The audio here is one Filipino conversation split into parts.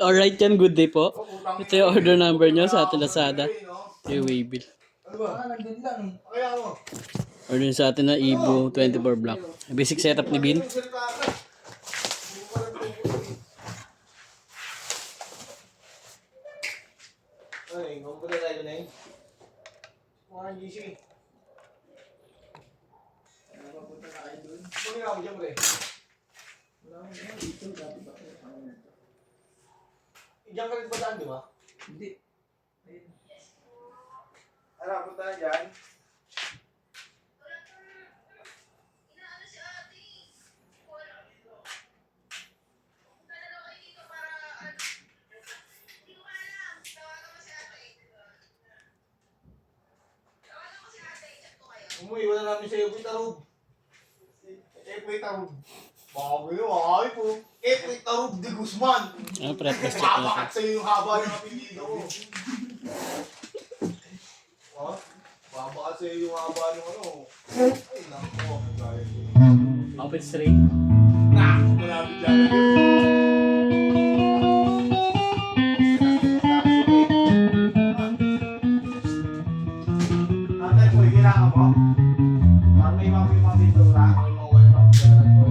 Alright yan, good day po. Ito yung order number nyo sa ating Lazada. Ito yung waybill. Order sa atin na Evo 24 block. Basic setup ni Bin. Ay, ngomong tayo na eh. Mga GC. Mapunta na kayo dun. Kung nga ako dyan, pre. Wala mo na dito. Dati ba kayo? Diyan ka rin ba daan, di ba? Hindi. Ano, punta na dyan? Umuwi, wala namin sa Epoy Tarub. Epoy Tarub. Bago yun, ay po. Epoy Tarub de Guzman. Ah, pre-test check Babakat natin. sa'yo yung haba ng apelido ko. Ha? Babakat sa'yo yung haba ng ano. Ay, nako. Open straight. Naku, malapit dyan na yun. Tatay po, kailangan mo? Parang may mga pintura, may mga wala pang pintura ko.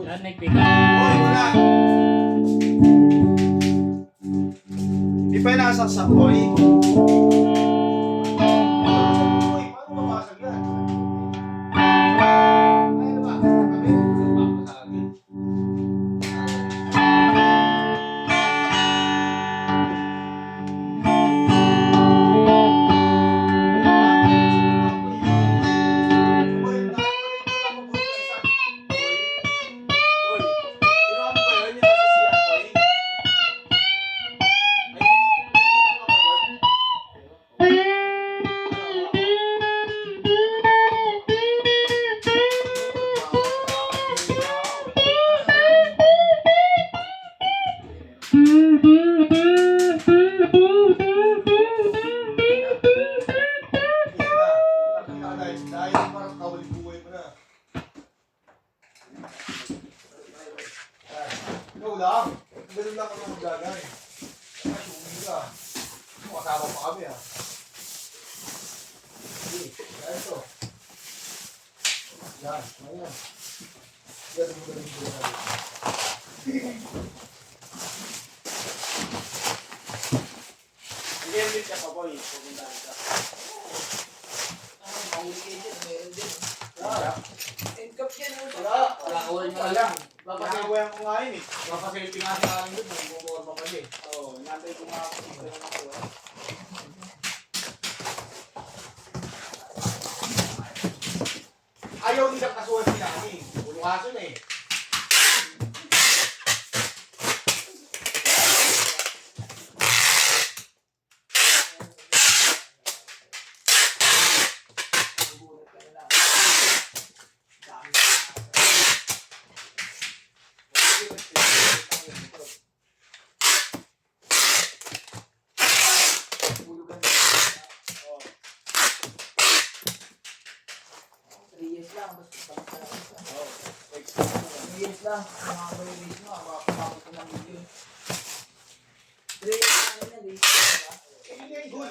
Yan, nag-pick up. Di pa yung nakasaksak, boy? Paano mabasag yan? Ay, ano ba? Dahil parang kawal buhay mo na. Ikaw lang. Ganun lang kami magagay. Ay, sumi ka. Makasama pa kami ah. Sige, kaya ito. Yan, ayan. Yan, magaling ko na. Hindi yung ka pa po eh. Pumuntahan ka. Wala. Papasayawan ko nga yun eh. Papasayawan nga sa akin doon. Bumukor pa pala eh. Oo, nantay ko nga ako. Ayaw nilang kasuhan si namin. Bulukaso na eh. Lang, mga bayaris mo, makakapagod ko ng video. 3 years na rin yan, hindi yung goal.